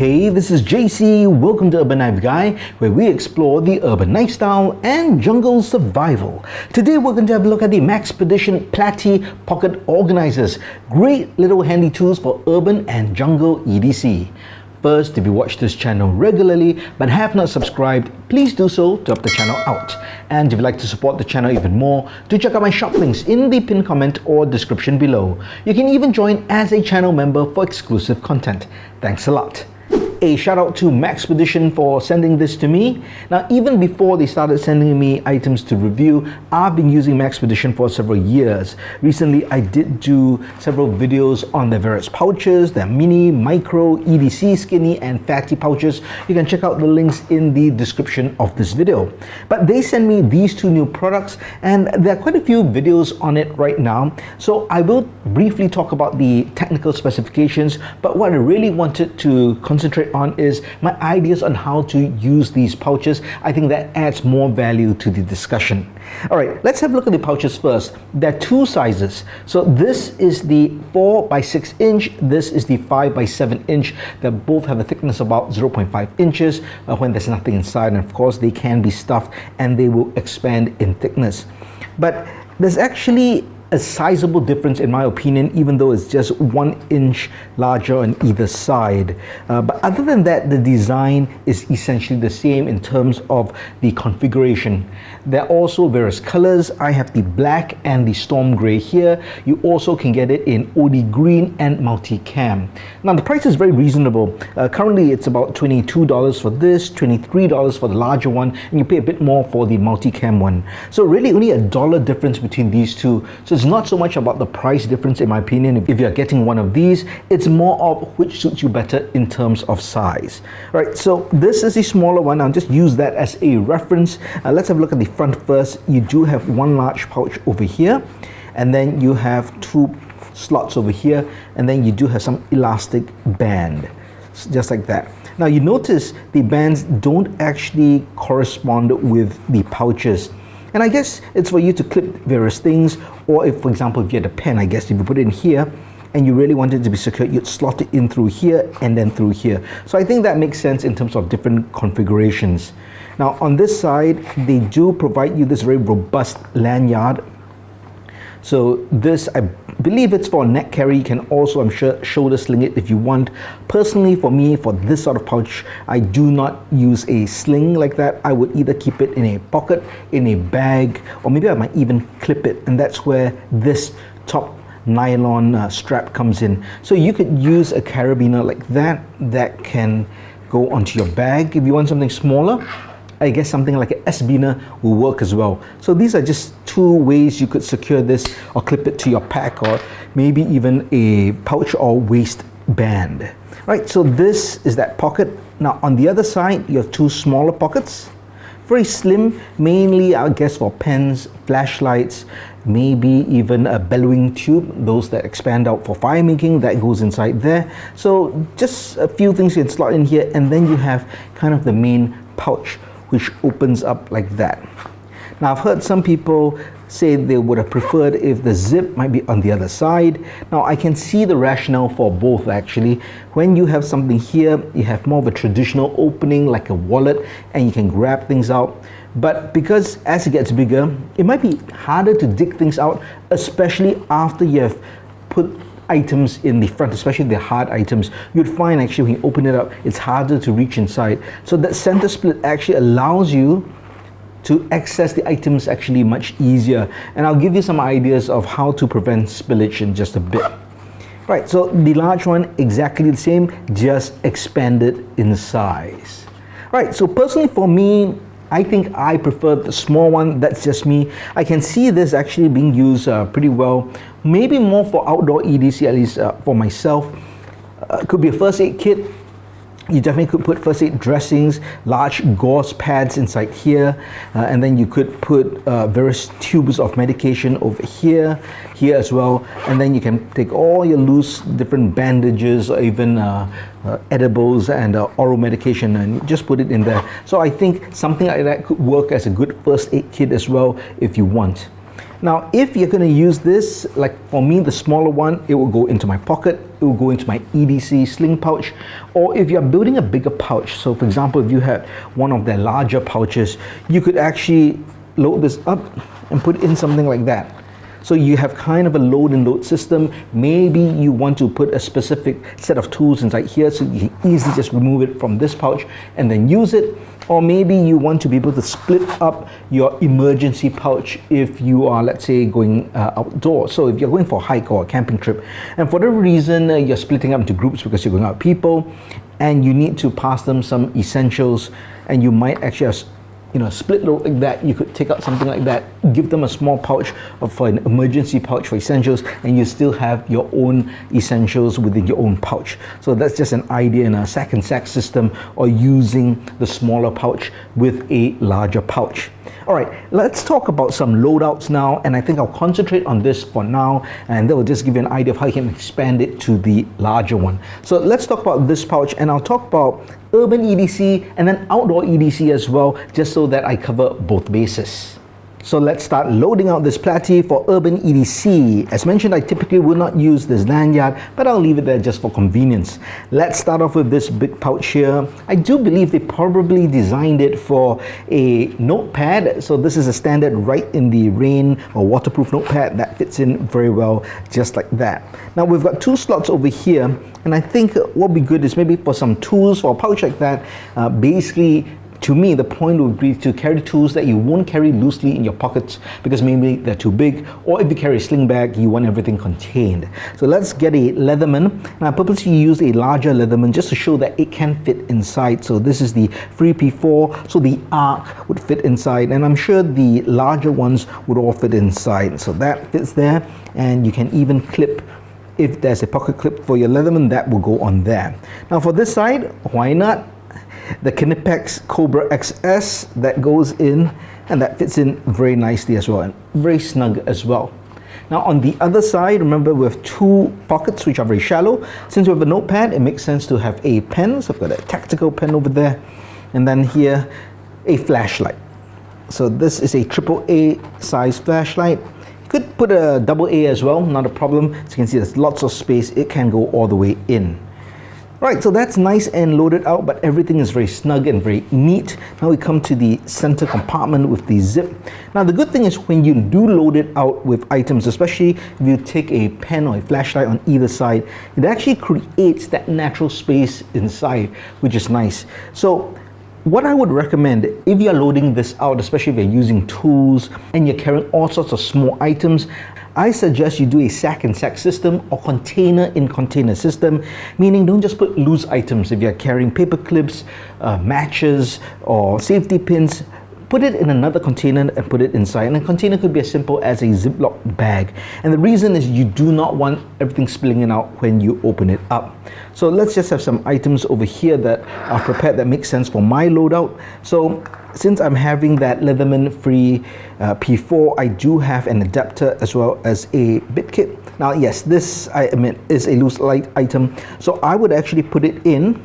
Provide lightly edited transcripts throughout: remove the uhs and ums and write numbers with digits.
Hey, this is JC. Welcome to Urban Knife Guy, where we explore the urban lifestyle and jungle survival. Today we're going to have a look at the Maxpedition Platy Pocket Organisers. Great little handy tools for urban and jungle EDC. First, if you watch this channel regularly but have not subscribed, please do so to help the channel out. And if you'd like to support the channel even more, do check out my shop links in the pinned comment or description below. You can even join as a channel member for exclusive content. Thanks a lot. A shout out to Maxpedition for sending this to me. Now, even before they started sending me items to review, I've been using Maxpedition for several years. Recently, I did do several videos on their various pouches, their mini, micro, EDC, skinny, and fatty pouches. You can check out the links in the description of this video. But they sent me these two new products, and there are quite a few videos on it right now. So I will briefly talk about the technical specifications, but what I really wanted to concentrate on is my ideas on how to use these pouches. I think that adds more value to the discussion. All right, let's have a look at the pouches first. There are two sizes. So this is the 4 by 6 inch. This is the 5 by 7 inch. They both have a thickness of about 0.5 inches when there's nothing inside. And of course, they can be stuffed and they will expand in thickness. But there's actually a sizable difference in my opinion, even though it's just 1 inch larger on either side. But other than that, the design is essentially the same in terms of the configuration. There are also various colors. I have the black and the storm gray here. You also can get it in OD green and multi-cam. Now the price is very reasonable. Currently it's about $22 for this, $23 for the larger one, and you pay a bit more for the multi-cam one. So really only $1 difference between these two. So it's not so much about the price difference in my opinion. If you're getting one of these, it's more of which suits you better in terms of size. All right, so this is the smaller one. I'll just use that as a reference. Let's have a look at the front first. You do have one large pouch over here, and then you have two slots over here, and then you do have some elastic band, just like that. Now you notice the bands don't actually correspond with the pouches. And I guess it's for you to clip various things, or if, for example, if you had a pen, I guess if you put it in here and you really want it to be secure, you'd slot it in through here and then through here. So I think that makes sense in terms of different configurations. Now on this side, they do provide you this very robust lanyard. So this, I believe it's for neck carry. You can also, I'm sure, shoulder sling it if you want. Personally, for me, for this sort of pouch, I do not use a sling like that. I would either keep it in a pocket, in a bag, or maybe I might even clip it. And that's where this top nylon strap comes in. So you could use a carabiner like that, that can go onto your bag. If you want something smaller, I guess something like an S-biner will work as well. So these are just two ways you could secure this or clip it to your pack, or maybe even a pouch or waist band. Right, so this is that pocket. Now on the other side, you have two smaller pockets. Very slim, mainly I guess for pens, flashlights, maybe even a bellowing tube, those that expand out for fire making, that goes inside there. So just a few things you can slot in here, and then you have kind of the main pouch, which opens up like that. Now I've heard some people say they would have preferred if the zip might be on the other side. Now I can see the rationale for both actually. When you have something here, you have more of a traditional opening like a wallet, and you can grab things out. But because as it gets bigger, it might be harder to dig things out, especially after you have put items in the front, especially the hard items. You'd find actually when you open it up, it's harder to reach inside. So that center split actually allows you to access the items actually much easier. And I'll give you some ideas of how to prevent spillage in just a bit. Right, so the large one, exactly the same, just expanded in size. Right, so personally for me, I think I prefer the small one. That's just me. I can see this actually being used pretty well. Maybe more for outdoor EDC, at least for myself. Could be a first aid kit. You definitely could put first aid dressings, large gauze pads inside here, and then you could put various tubes of medication over here as well, and then you can take all your loose different bandages or even edibles and oral medication and just put it in there. So I think something like that could work as a good first aid kit as well if you want. Now, if you're going to use this, like for me, the smaller one, it will go into my pocket, it will go into my EDC sling pouch, or if you're building a bigger pouch, so for example, if you had one of their larger pouches, you could actually load this up and put in something like that. So you have kind of a load and load system. Maybe you want to put a specific set of tools inside here so you can easily just remove it from this pouch and then use it. Or maybe you want to be able to split up your emergency pouch if you are, let's say, going outdoors. So if you're going for a hike or a camping trip, and for whatever reason you're splitting up into groups because you're going out with people and you need to pass them some essentials, and you might actually have, split load like that, you could take out something like that, give them a small pouch for an emergency pouch for essentials, and you still have your own essentials within your own pouch. So that's just an idea in a sack and sack system, or using the smaller pouch with a larger pouch. All right, let's talk about some loadouts now, and I think I'll concentrate on this for now, and that will just give you an idea of how you can expand it to the larger one. So let's talk about this pouch, and I'll talk about urban EDC and then outdoor EDC as well, just so that I cover both bases. So let's start loading out this Platy for urban EDC. As mentioned, I typically would not use this lanyard, but I'll leave it there just for convenience. Let's start off with this big pouch here. I do believe they probably designed it for a notepad. So this is a standard right in the rain or waterproof notepad that fits in very well, just like that. Now we've got two slots over here, and I think what would be good is maybe for some tools for a pouch like that. Basically, to me, the point would be to carry tools that you won't carry loosely in your pockets because maybe they're too big, or if you carry a sling bag, you want everything contained. So let's get a Leatherman, and I purposely use a larger Leatherman just to show that it can fit inside. So this is the 3P4, so the arc would fit inside, and I'm sure the larger ones would all fit inside. So that fits there, and you can even clip, if there's a pocket clip for your Leatherman, that will go on there. Now for this side, why not? The Knipex Cobra XS that goes in, and that fits in very nicely as well, and very snug as well. Now on the other side, remember we have two pockets which are very shallow. Since we have a notepad, it makes sense to have a pen. So I've got a tactical pen over there, and then here a flashlight. So this is a AAA size flashlight. You could put a AA as well, not a problem. As you can see, there's lots of space. It can go all the way in. Right, so that's nice and loaded out, but everything is very snug and very neat. Now we come to the center compartment with the zip. Now the good thing is when you do load it out with items, especially if you take a pen or a flashlight on either side, it actually creates that natural space inside, which is nice. So what I would recommend, if you're loading this out, especially if you're using tools and you're carrying all sorts of small items, I suggest you do a sack and sack system or container in container system, meaning don't just put loose items. If you're carrying paper clips, matches, or safety pins, put it in another container and put it inside. And a container could be as simple as a Ziploc bag. And the reason is you do not want everything spilling out when you open it up. So let's just have some items over here that are prepared that make sense for my loadout. So since I'm having that Leatherman free P4, I do have an adapter as well as a bit kit. Now yes, this I admit is a loose light item, so I would actually put it in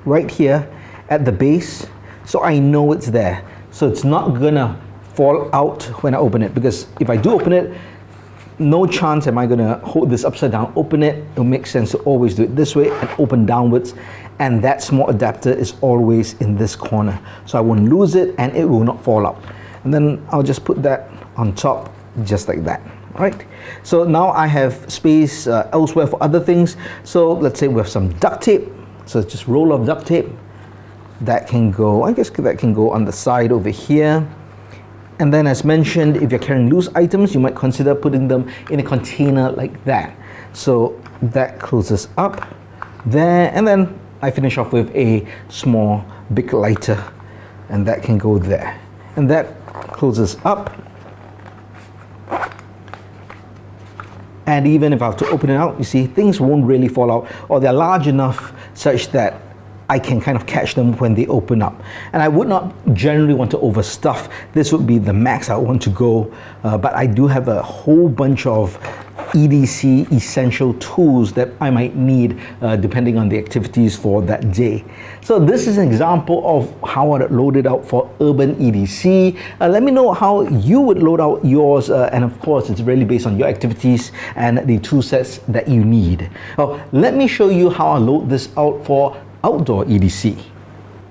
right here at the base so I know it's there, so it's not gonna fall out when I open it, because if I do open it, no chance am I gonna hold this upside down, open it. It'll make sense to always do it this way and open downwards, and that small adapter is always in this corner, so I won't lose it and it will not fall out. And then I'll just put that on top just like that. Right, so now I have space elsewhere for other things. So let's say we have some duct tape, so it's just roll of duct tape that can go, I guess that can go on the side over here. And then as mentioned, if you're carrying loose items, you might consider putting them in a container like that. So that closes up there, and then I finish off with a small big lighter, and that can go there. And that closes up. And even if I have to open it out, you see, things won't really fall out, or they're large enough such that I can kind of catch them when they open up. And I would not generally want to overstuff. This would be the max I want to go, but I do have a whole bunch of EDC essential tools that I might need depending on the activities for that day. So this is an example of how I would load it out for urban EDC. Let me know how you would load out yours, and of course it's really based on your activities and the tool sets that you need. Well, let me show you how I load this out for outdoor EDC.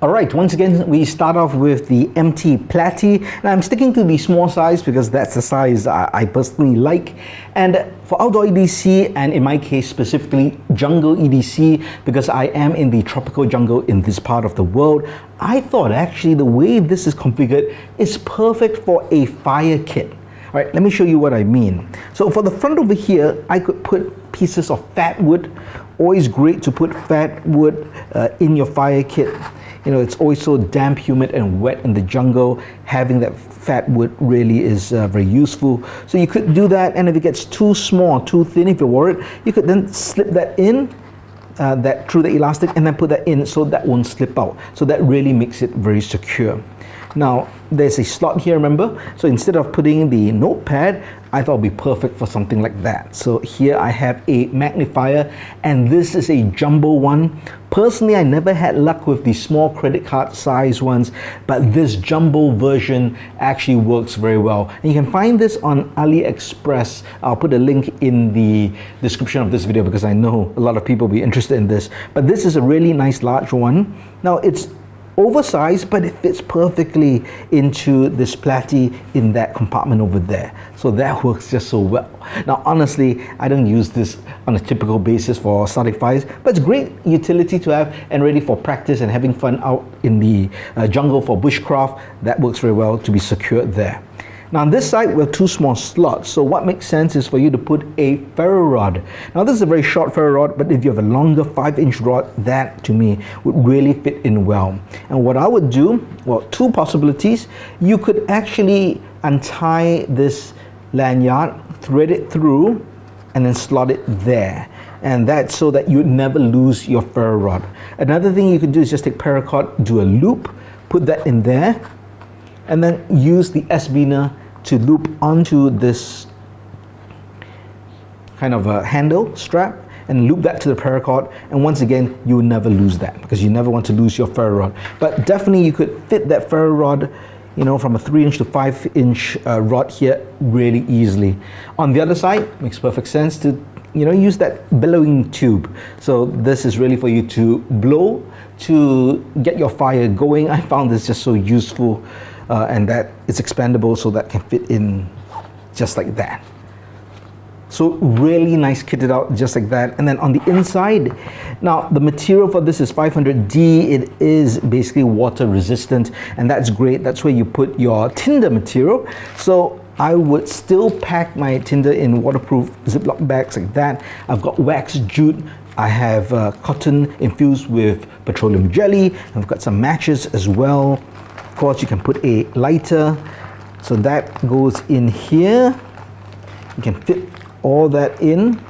Alright, once again we start off with the empty Platy. Now I'm sticking to the small size because that's the size I personally like. And for outdoor EDC, and in my case specifically jungle EDC, because I am in the tropical jungle in this part of the world, I thought actually the way this is configured is perfect for a fire kit. Alright, let me show you what I mean. So for the front over here, I could put pieces of fat wood. Always great to put fat wood in your fire kit. You know, it's always so damp, humid and wet in the jungle. Having that fat wood really is very useful. So you could do that, and if it gets too small, too thin, if you're worried, you could then slip that in through the elastic and then put that in so that won't slip out. So that really makes it very secure. Now, there's a slot here, remember? So instead of putting the notepad, I thought it would be perfect for something like that. So here I have a magnifier, and this is a jumbo one. Personally, I never had luck with the small credit card size ones, but this jumbo version actually works very well. And you can find this on AliExpress. I'll put a link in the description of this video because I know a lot of people will be interested in this. But this is a really nice large one. Now, it's oversized, but it fits perfectly into this Platy in that compartment over there. So that works just so well. Now honestly, I don't use this on a typical basis for starting fires, but it's great utility to have and ready for practice and having fun out in the jungle for bushcraft. That works very well to be secured there. Now on this side, we have two small slots. So what makes sense is for you to put a ferro rod. Now this is a very short ferro rod, but if you have a longer 5-inch rod, that to me would really fit in well. And what I would do, well, two possibilities. You could actually untie this lanyard, thread it through, and then slot it there. And that's so that you would never lose your ferro rod. Another thing you could do is just take paracord, do a loop, put that in there, and then use the S-biner to loop onto this kind of a handle strap and loop that to the paracord, and once again you will never lose that because you never want to lose your ferro rod. But definitely you could fit that ferro rod, you know, from a 3-inch to 5-inch rod here really easily. On the other side, makes perfect sense to, you know, use that bellowing tube. So this is really for you to blow to get your fire going. I found this just so useful. And that it's expandable, so that can fit in just like that. So really nice kitted out just like that. And then on the inside, now the material for this is 500D. It is basically water resistant, and that's great. That's where you put your tinder material. So I would still pack my tinder in waterproof Ziploc bags like that. I've got wax jute. I have cotton infused with petroleum jelly. I've got some matches as well. Of course, you can put a lighter, so that goes in here. You can fit all that in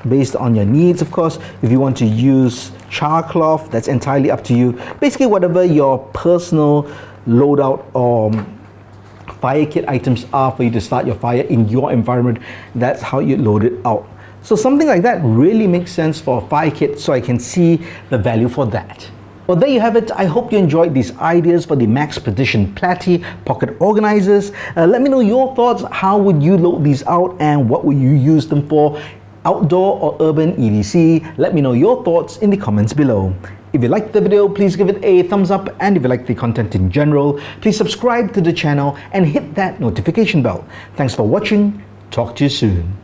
based on your needs. Of course, if you want to use char cloth, that's entirely up to you. Basically, whatever your personal loadout or fire kit items are for you to start your fire in your environment, that's how you load it out. So something like that really makes sense for a fire kit, so I can see the value for that. Well, there you have it. I hope you enjoyed these ideas for the Maxpedition Platy Pocket Organisers. Let me know your thoughts. How would you load these out, and what would you use them for? Outdoor or urban EDC? Let me know your thoughts in the comments below. If you liked the video, please give it a thumbs up, and if you like the content in general, please subscribe to the channel and hit that notification bell. Thanks for watching. Talk to you soon.